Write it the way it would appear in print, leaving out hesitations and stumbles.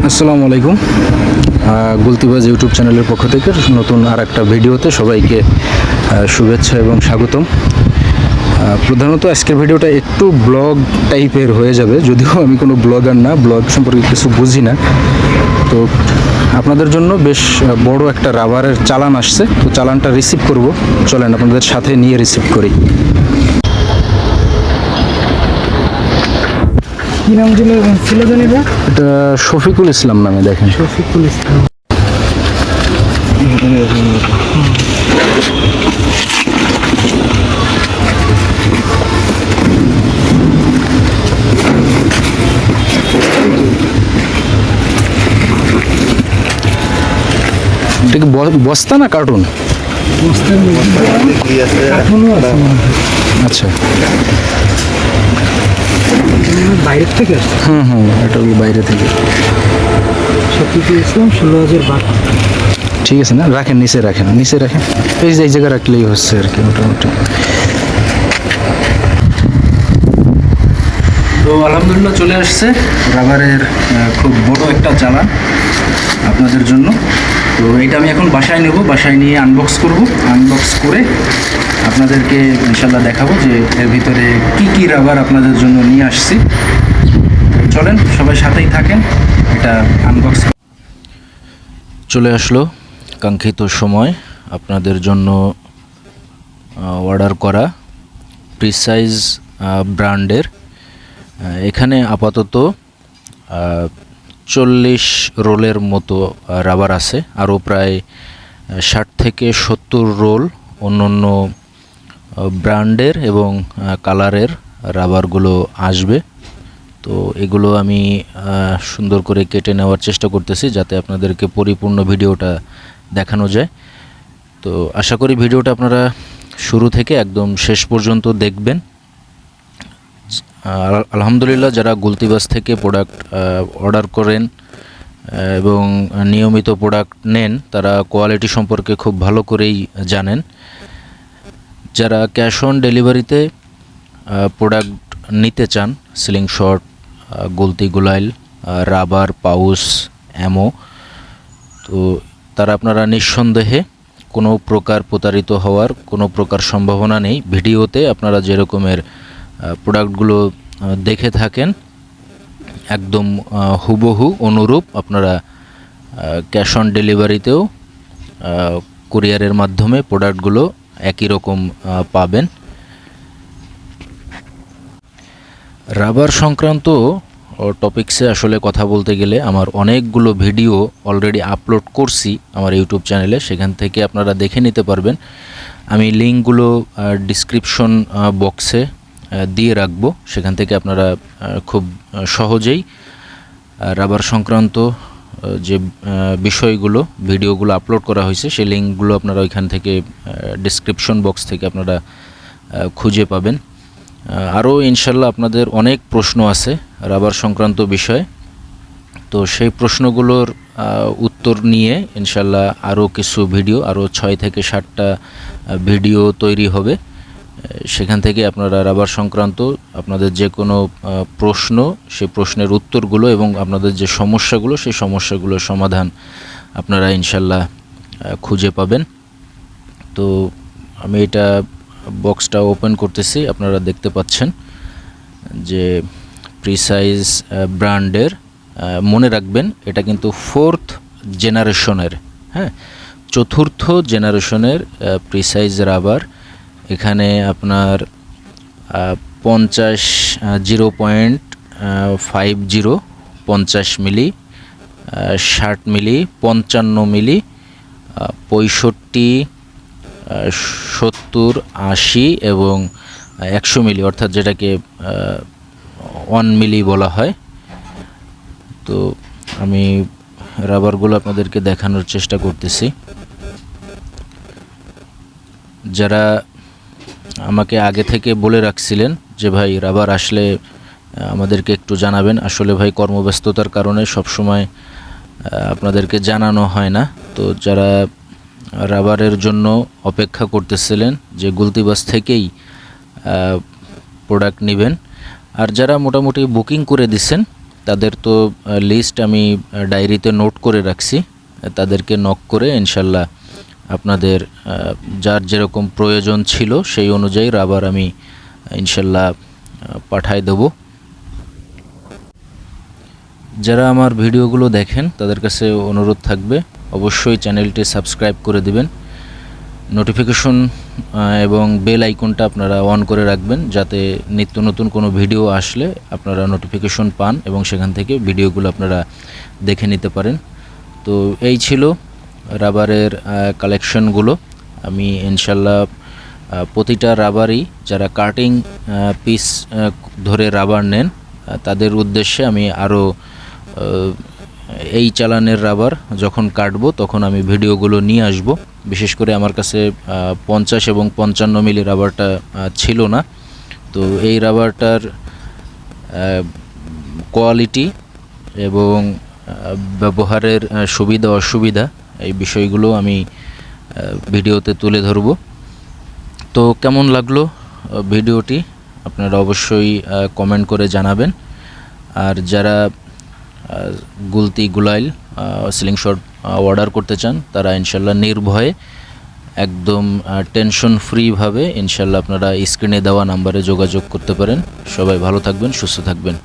আসসালামু আলাইকুম। গুলতিবাজ ইউটিউব চ্যানেলের পক্ষ থেকে নতুন আর একটা ভিডিওতে সবাইকে শুভেচ্ছা এবং স্বাগতম। প্রধানত আজকের ভিডিওটা একটু ব্লগ টাইপের হয়ে যাবে, যদিও আমি কোনো ব্লগার না, ব্লগ সম্পর্কে কিছু বুঝি না। তো আপনাদের জন্য বেশ বড় একটা রাবারের চালান আসছে, তো চালানটা রিসিভ করব। চলেন আপনাদের সাথে নিয়ে রিসিভ করি। কি নাম ছিল জানি না, এটা শফিকুল ইসলাম নামে। দেখেন, শফিকুল ইসলাম। এটা কি বস্তা না কার্টুন? আচ্ছা, বাইরের থেকে আসছে। এটা বাইরে থেকে। শফিকুল ইসলাম 16,000 বাট। ঠিক আছে না, রাখেন, নিচে রাখেন, নিচে রাখেন। এই যে এই জায়গায় রাখলেই হচ্ছে আর কি, মোটামুটি। তো আলহামদুলিল্লাহ চলে আসছে রাবারের খুব বড় একটা চালান আপনাদের জন্য। তো এটা আমি এখন বাসায় নেব, বাসায় নিয়ে আনবক্স করব। আনবক্স করে আপনাদেরকে ইনশাল্লাহ দেখাবো যে এর ভিতরে কি কি রাবার আপনাদের জন্য নিয়ে আসছি। চলেন সবাই সাথেই থাকেন, এটা আনবক্স। চলে আসলো কাঙ্ক্ষিত সময়, আপনাদের জন্য অর্ডার করা প্রিসাইজ ব্র্যান্ডের এখানে আপাতত 40 রোলের মতো রাবার আছে। আরও প্রায় 60 থেকে 70 রোল অন্য অন্য ব্র্যান্ডের এবং কালারের রাবারগুলো আসবে। তো এগুলো আমি সুন্দর করে কেটে নেওয়ার চেষ্টা করতেছি যাতে আপনাদেরকে পরিপূর্ণ ভিডিওটা দেখানো যায়। তো আশা করি ভিডিওটা আপনারা শুরু থেকে একদম শেষ পর্যন্ত দেখবেন। আলহামদুলিল্লাহ, যারা গুলতিবাজ থেকে প্রোডাক্ট অর্ডার করেন এবং নিয়মিত প্রোডাক্ট নেন, তারা কোয়ালিটি সম্পর্কে খুব ভালো করেই জানেন। যারা ক্যাশ অন ডেলিভারিতে প্রোডাক্ট নিতে চান, সিলিং শট, গুলতি গুলাইল, রাবার, পাউচ, অ্যামো, তো তারা আপনারা নিঃসন্দেহে কোনো প্রকার প্রতারিত হওয়ার কোনো প্রকার সম্ভাবনা নেই। ভিডিওতে আপনারা যে রকমের প্রোডাক্টগুলো দেখে থাকেন একদম হুবহু অনুরূপ আপনারা ক্যাশ অন ডেলিভারিতেও কুরিয়ারের মাধ্যমে প্রোডাক্টগুলো একই রকম পাবেন। রাবার সংক্রান্ত টপিকসে আসলে কথা বলতে গেলে আমার অনেকগুলো ভিডিও অলরেডি আপলোড করছি আমার ইউটিউব চ্যানেলে, সেখান থেকে আপনারা দেখে নিতে পারবেন। আমি লিঙ্কগুলো ডিসক্রিপশন বক্সে দিয়ে রাখবো, সেখান থেকে আপনারা খুব সহজেই রাবার সংক্রান্ত যে বিষয়গুলো ভিডিওগুলো আপলোড করা হয়েছে সেই লিঙ্কগুলো আপনারা ওইখান থেকে ডিসক্রিপশন বক্স থেকে আপনারা খুঁজে পাবেন। আরও ইনশাল্লাহ আপনাদের অনেক প্রশ্ন আছে রাবার সংক্রান্ত বিষয়ে, তো সেই প্রশ্নগুলোর উত্তর নিয়ে ইনশাল্লাহ আরও কিছু ভিডিও, আরও 6 থেকে 7টা ভিডিও তৈরি হবে। সেখান থেকে আপনারা রাবার সংক্রান্ত আপনাদের যে কোনো প্রশ্ন, সেই প্রশ্নের উত্তরগুলো এবং আপনাদের যে সমস্যাগুলো, সেই সমস্যাগুলোর সমাধান আপনারা ইনশাল্লাহ খুঁজে পাবেন। তো আমি এটা বক্সটা ওপেন করতেছি, আপনারা দেখতে পাচ্ছেন যে প্রিসাইজ ব্র্যান্ডের, মনে রাখবেন এটা কিন্তু 4th জেনারেশনের, হ্যাঁ, 4র্থ জেনারেশনের প্রিসাইজ রাবার। এখানে আপনার 0.50 50 মিলি, 60 মিলি, 55 মিলি, 65, 70, 80 এবং 100 মিলি, অর্থাৎ যেটাকে 1 মিলি বলা হয়। তো আমি রাবারগুলো আপনাদেরকে দেখানোর চেষ্টা করতেছি। যারা আমাকে আগে থেকে বলে রাখছিলেন যে ভাই রাবার আসলে আমাদেরকে একটু জানাবেন, আসলে ভাই কর্মব্যস্ততার কারণে সবসময় আপনাদেরকে জানানো হয় না। তো যারা রাবারের জন্য অপেক্ষা করতেছিলেন যে গুলতিবাজ থেকেই প্রোডাক্ট নেবেন, আর যারা মোটামুটি বুকিং করে দিচ্ছেন তাদের তো লিস্ট আমি ডায়েরিতে নোট করে রাখছি। তাদেরকে নক করে ইনশাল্লাহ আপনাদের যার যেরকম প্রয়োজন ছিল সেই অনুযায়ী রাবার আমি ইনশাল্লাহ পাঠায় দেব। যারা আমার ভিডিওগুলো দেখেন তাদের কাছে অনুরোধ থাকবে অবশ্যই চ্যানেলটি সাবস্ক্রাইব করে দিবেন, নোটিফিকেশন এবং বেল আইকনটা আপনারা অন করে রাখবেন যাতে নিত্য নতুন কোনো ভিডিও আসলে আপনারা নোটিফিকেশন পান এবং সেখান থেকে ভিডিওগুলো আপনারা দেখে নিতে পারেন। তো এই ছিল রাবারের কালেকশনগুলো। আমি ইনশাল্লাহ প্রতিটা রাবারই যারা কাটিং পিস ধরে রাবার নেন তাদের উদ্দেশ্যে আমি আরও এই চালানের রাবার যখন কাটবো তখন আমি ভিডিওগুলো নিয়ে আসব। বিশেষ করে আমার কাছে 50 এবং 55 মিলি রাবারটা ছিল না। তো এই রাবারটার কোয়ালিটি এবং ব্যবহারের সুবিধা অসুবিধা এই বিষয়গুলো আমি ভিডিওতে তুলে ধরব। তো কেমন লাগলো ভিডিওটি আপনারা অবশ্যই কমেন্ট করে জানাবেন। আর যারা গুলতি গুলাইল সিলিং শট অর্ডার করতে চান তারা ইনশাল্লাহ নির্ভয়ে একদম টেনশন ফ্রিভাবে ইনশাল্লাহ আপনারা স্ক্রিনে দেওয়া নাম্বারে যোগাযোগ করতে পারেন। সবাই ভালো থাকবেন, সুস্থ থাকবেন।